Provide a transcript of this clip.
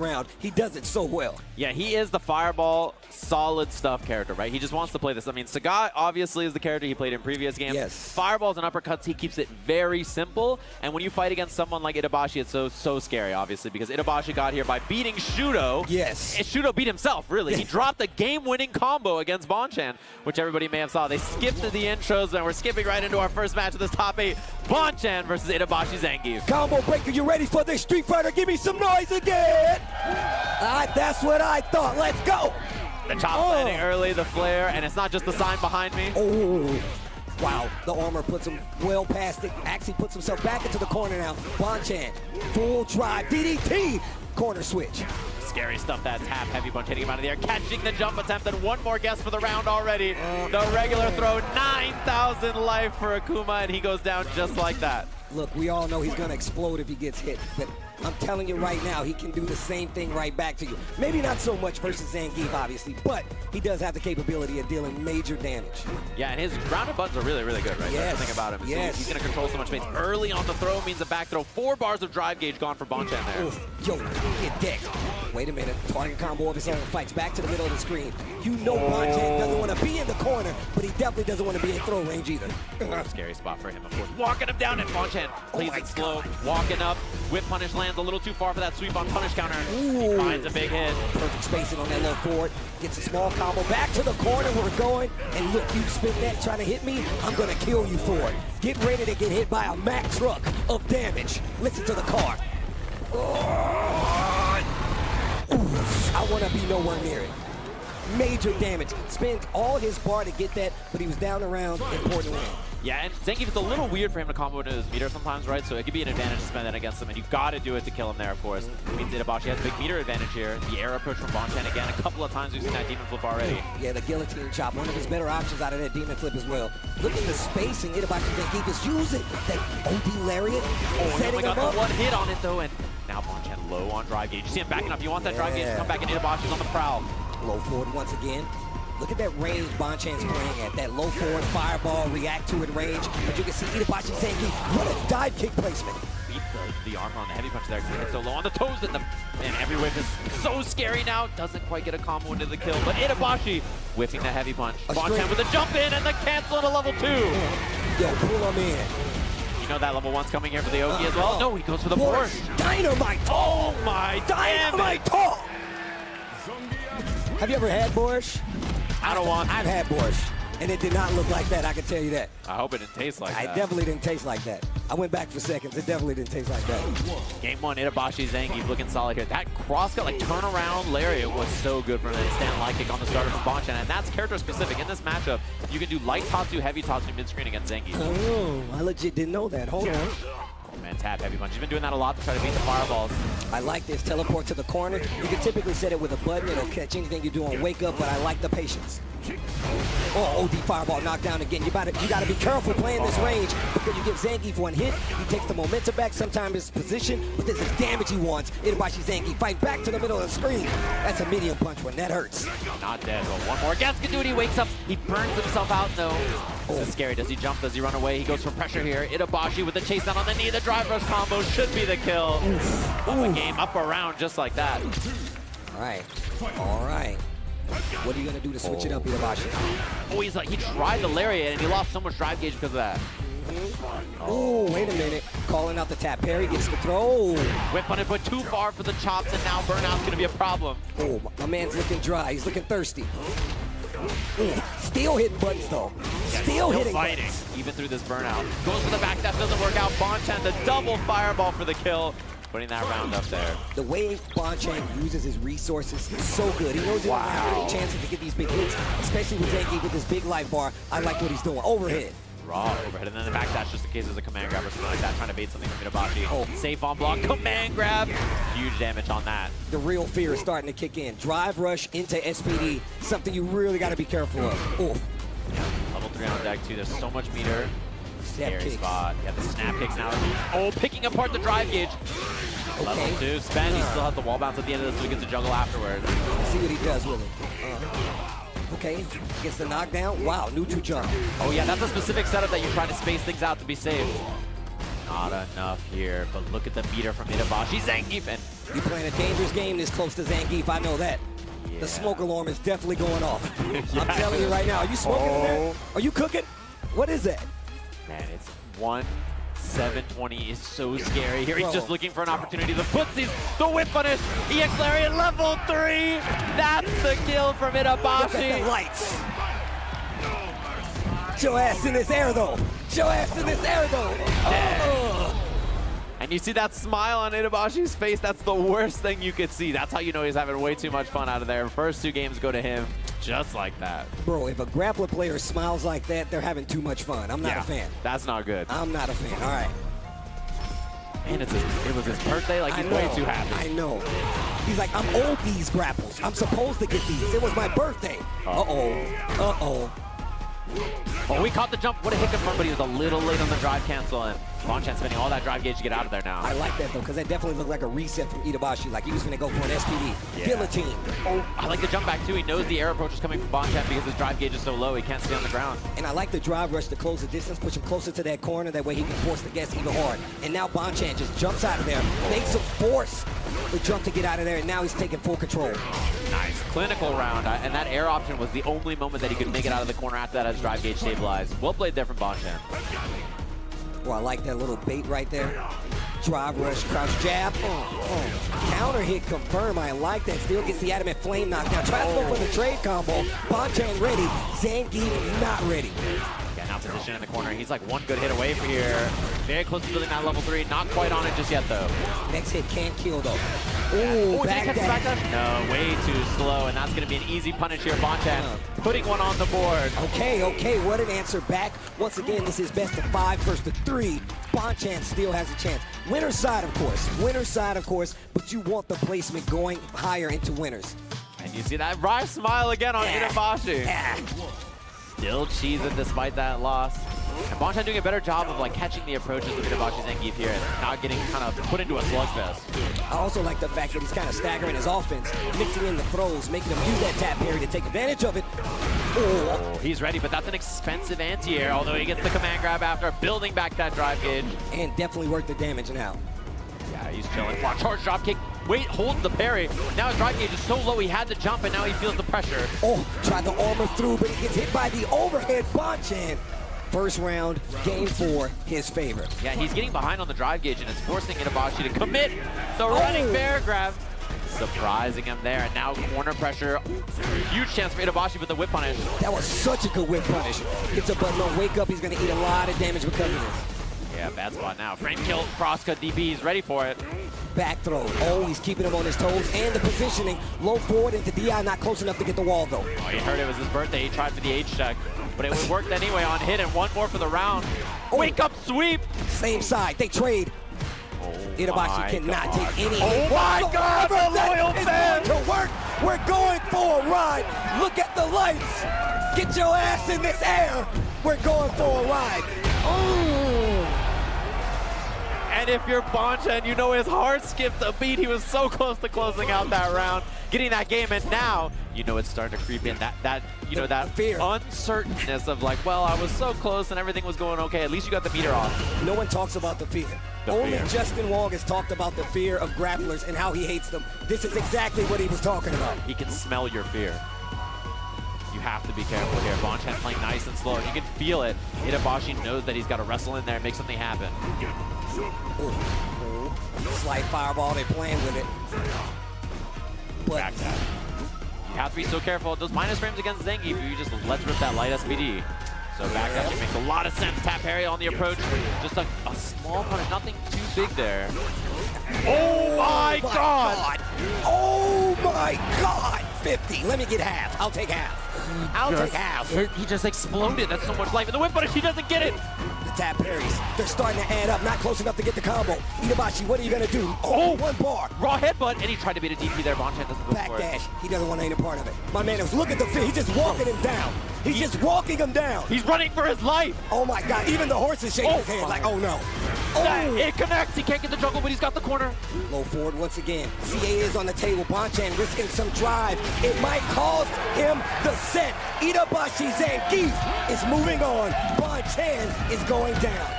around. He does it so well. Yeah, he is the fireball, solid stuff character, right? He just wants to play this. I mean, Sagat obviously is the character he played in previous games. Yes. Fireballs and uppercuts, he keeps it very simple. And when you fight against someone like Itabashi, it's so scary, obviously, because Itabashi got here by beating Shudo. Yes. And Shudo beat himself, really. He dropped a game-winning combo against Bonchan, which everybody may have saw. They skipped the intros, and we're skipping right into our first match of this top 8. Bonchan versus Itabashi Zangief. Combo breaker, you ready for this Street Fighter? Give me some noise again. That's what I thought. Let's go. The chop landing early, the flare, and it's not just the sign behind me. Oh, wow. The armor puts him well past it. Actually puts himself back into the corner now. Bonchan, full drive, DDT, corner switch. Scary stuff, that tap, heavy punch hitting him out of the air, catching the jump attempt, and one more guess for the round already. The regular throw, 9,000 life for Akuma, and he goes down just like that. Look, we all know he's going to explode if he gets hit, but I'm telling you right now, he can do the same thing right back to you. Maybe not so much versus Zangief, obviously, but he does have the capability of dealing major damage. Yeah, and his grounded buttons are really, really good, right? Yes. That's the thing about him. Yes. So he's going to control so much space. Early on the throw means a back throw. 4 bars of drive gauge gone for Bonchan there. Oof. Yo, get decked. Wait a minute. Target combo of his own, fights back to the middle of the screen. You know Bonchan doesn't want to be in the corner, but he definitely doesn't want to be in throw range either. Scary spot for him, of course. Walking him down, and Bonchan plays it slow. Walking up. Whip punish lands a little too far for that sweep on punish counter. He finds a big hit. Perfect spacing on that low forward. Gets a small combo back to the corner. We're going. And look, you spin that trying to hit me, I'm going to kill you for it. Get ready to get hit by a Mack truck of damage. Listen to the car. I want to be nowhere near it. Major damage. Spent all his bar to get that, but he was down around important win. Yeah, and Zangief, it's a little weird for him to combo into his meter sometimes, right? So it could be an advantage to spend that against him, and you've got to do it to kill him there, of course. It means Itabashi has a big meter advantage here. The air approach from Bonchan again. A couple of times we've seen that demon flip already. Yeah, the guillotine chop, one of his better options out of that demon flip as well. Look at the spacing Itabashi Zangief is using. That OD lariat, setting him got up. the one hit on it, though, and now Bonchan low on drive gauge. You see him backing up. You want that drive gauge to come back, and Itabashi's on the prowl. Low forward once again. Look at that range Bonchan's playing at. That low forward fireball, react to it range. But you can see Itabashi Zangief, what a dive kick placement. Beat the armor on the heavy punch there because he hit so low on the toes. And every whiff is so scary now. Doesn't quite get a combo into the kill. But Itabashi whiffing the heavy punch. Bonchan with a jump in and the cancel into level 2. Yo, pull him in. You know that level 1's coming here for the Oki as well? No, he goes for the Borscht. Dynamite! Oh my Dynamite talk! Have you ever had Borscht? I don't want to. I've had Borscht, and it did not look like that, I can tell you that. I hope it didn't taste like that. It definitely didn't taste like that. I went back for seconds, it definitely didn't taste like that. Game 1, Itabashi Zangief looking solid here. That cross-cut, like turnaround lariat was so good from an instant light kick on the starter from Bonchan, and that's character specific. In this matchup, you can do light Tatsu, heavy Tatsu mid-screen against Zangief. Oh, I legit didn't know that. Hold on. Oh man, tap heavy punch. He's been doing that a lot to try to beat the fireballs. I like this teleport to the corner. You can typically set it with a button. It'll catch anything you do on wake up, but I like the patience. Oh, OD fireball knockdown again. You gotta be careful playing this range because you give Zangief one hit, he takes the momentum back, sometimes his position, but this is damage he wants. Itabashi Zangief fight back to the middle of the screen. That's a medium punch one, that hurts. Not dead, but one more guess can do it. He wakes up, he burns himself out though. This is scary. Does he jump? Does he run away? He goes for pressure here. Itabashi with the chase down on the knee. The drive rush combo should be the kill. Up a game, up around just like that. All right. All right. What are you going to do to switch it up, Itabashi? Oh, he tried the lariat and he lost so much drive gauge because of that. Oh, wait a minute. Calling out the tap parry, gets the throw. Whip on it, but too far for the chops, and now burnout's going to be a problem. Oh, my man's looking dry. He's looking thirsty. Still hitting buttons, though. Still hitting fighting, buttons. Even through this burnout. Goes for the back, that doesn't work out. Bonchan, the double fireball for the kill. Putting that round up there. The way Bonchan uses his resources is so good. He knows he doesn't have any chances to get these big hits, especially with Zangief with this big life bar. I like what he's doing. Overhead. Raw overhead, and then the back dash just in case there's a command grab or something like that, trying to bait something from Itabashi. Oh. Safe on block, command grab. Huge damage on that. The real fear is starting to kick in. Drive rush into SPD, something you really got to be careful of. Oh. Yeah, level 3 on deck too. There's so much meter. Scary Snap spot. Yeah, the snap kicks now. Oh, picking apart the drive gauge. Okay. Level 2, spend. He still has the wall bounce at the end of this, so he gets to juggle afterwards. See what he does with it. Okay, gets the knockdown. Wow, neutral jump. Oh yeah, that's a specific setup that you're trying to space things out to be safe. Not enough here, but look at the meter from Itabashi Zangief, and You playing a dangerous game this close to Zangief, I know that. Yeah. The smoke alarm is definitely going off. I'm telling you right now, are you smoking in there? Are you cooking? What is that? Man, it's 1-7-20 is so scary. Here he's Bro. just looking for an opportunity. The footsies, the whip punish, EX Lariat level 3. That's the kill from Look at the Itabashi. lights. Get your ass in this air though. Get your ass in this air though. Oh. And you see that smile on Itabashi's face. That's the worst thing you could see. That's how you know he's having way too much fun out of there. First 2 games go to him just like that. Bro, if a grappler player smiles like that, they're having too much fun. I'm not a fan. That's not good. I'm not a fan. All right. And it was his birthday. Like, he's way too happy. I know. He's like, I'm owed these grapples. I'm supposed to get these. It was my birthday. Uh-oh. Uh-oh. Well, we caught the jump. What a hit confirm, but he was a little late on the drive cancel, and Bonchan spending all that drive gauge to get out of there now. I like that, though, because that definitely looked like a reset from Itabashi. Like he was going to go for an SPD. Yeah. Guillotine. Oh, I like the jump back, too. He knows the air approach is coming from Bonchan because his drive gauge is so low, he can't stay on the ground. And I like the drive rush to close the distance, push him closer to that corner. That way he can force the guess even hard. And now Bonchan just jumps out of there, makes him force the jump to get out of there, and now he's taking full control. Nice. Clinical round, and that air option was the only moment that he could make it out of the corner after that as drive gauge stabilized. Well played there from Bonchan. Oh, I like that little bait right there. Drive rush, crouch jab. Counter hit confirm. I like that. Still gets the adamant flame knockdown. Tries to go for the trade combo. Bonchan ready. Zangief not ready. Yeah, now position in the corner. He's like one good hit away from here. Very close to building that level 3. Not quite on it just yet, though. Next hit can't kill, though. Oh, Ooh, did he catch the back dash. dash? No, way too slow, and that's going to be an easy punish here. Bonchan putting one on the board. Okay, what an answer back. Once again, this is best of 5 versus 3. Bonchan still has a chance. Winner's side, of course, but you want the placement going higher into winners. And you see that wry smile again on Itabashi. Yeah. Still cheesing despite that loss. And Bonchan doing a better job of like catching the approaches of Itabashi Zangief here and not getting kind of put into a slugfest. I also like the fact that he's kind of staggering his offense, mixing in the throws, making him use that tap parry to take advantage of it. Oh, he's ready, but that's an expensive anti-air, although he gets the command grab after building back that drive gauge. And definitely worked the damage now. Yeah, he's chilling. Wow, charge drop kick. Wait, holds the parry. Now his drive gauge is so low he had to jump, and now he feels the pressure. Oh, tried to armor through, but he gets hit by the overhead. Bonchan. First round, game 4, his favor. Yeah, he's getting behind on the drive gauge, and it's forcing Itabashi to commit the running bear grab. Surprising him there, and now corner pressure. Huge chance for Itabashi with the whip punish. That was such a good whip punish. Gets a button on wake up, he's gonna eat a lot of damage because of this. Yeah, bad spot now. Frame kill, crosscut DB, he's ready for it. Back throw. Oh, he's keeping him on his toes. And the positioning. Low forward into DI, not close enough to get the wall, though. Oh, he heard it was his birthday. He tried for the H-check, but it worked anyway on hit, and one more for the round. Wake up sweep! Same side. They trade. Itabashi cannot take any hit. Oh my God, the loyal fan! It's going to work. We're going for a ride. Look at the lights. Get your ass in this air. We're going for a ride. Ooh. And if you're Bonchan, you know his heart skipped a beat. He was so close to closing out that round, getting that game, and now you know it's starting to creep in. That fear. Uncertainness of like, well, I was so close and everything was going okay. At least you got the meter off. No one talks about the fear. Only Justin Wong has talked about the fear of grapplers and how he hates them. This is exactly what he was talking about. He can smell your fear. You have to be careful here. Bonchan playing nice and slow. You can feel it. Itabashi knows that he's got to wrestle in there and make something happen. Ooh. Slight fireball, they're playing with it. But Back that. You have to be so careful. Those minus frames against Zangief, you just let's rip that light SPD. So back actually makes a lot of sense. Tap parry on the approach. Just a small punish, nothing too big there. Oh my God! Oh my God! 50. Let me get half. I'll take half. I'll take half. He just exploded. That's so much life. And the whip punish, he doesn't get it. The tap parries. They're starting to add up. Not close enough to get the combo. Itabashi, what are you going to do? Oh, one bar. Raw headbutt, and he tried to beat a DP there. Bonchan doesn't go for it. Backdash. He doesn't want any part of it. My man, look at the feet. He's just walking him down. He's just walking him down. He's running for his life. Oh my God. Even the horse is shaking his head like, oh no. Oh. It connects. He can't get the juggle, but he's got the corner. Low forward once again. CA is on the table. Bonchan risking some drive. It might cost him the set. Itabashi Zangief is moving on. Bonchan is going down.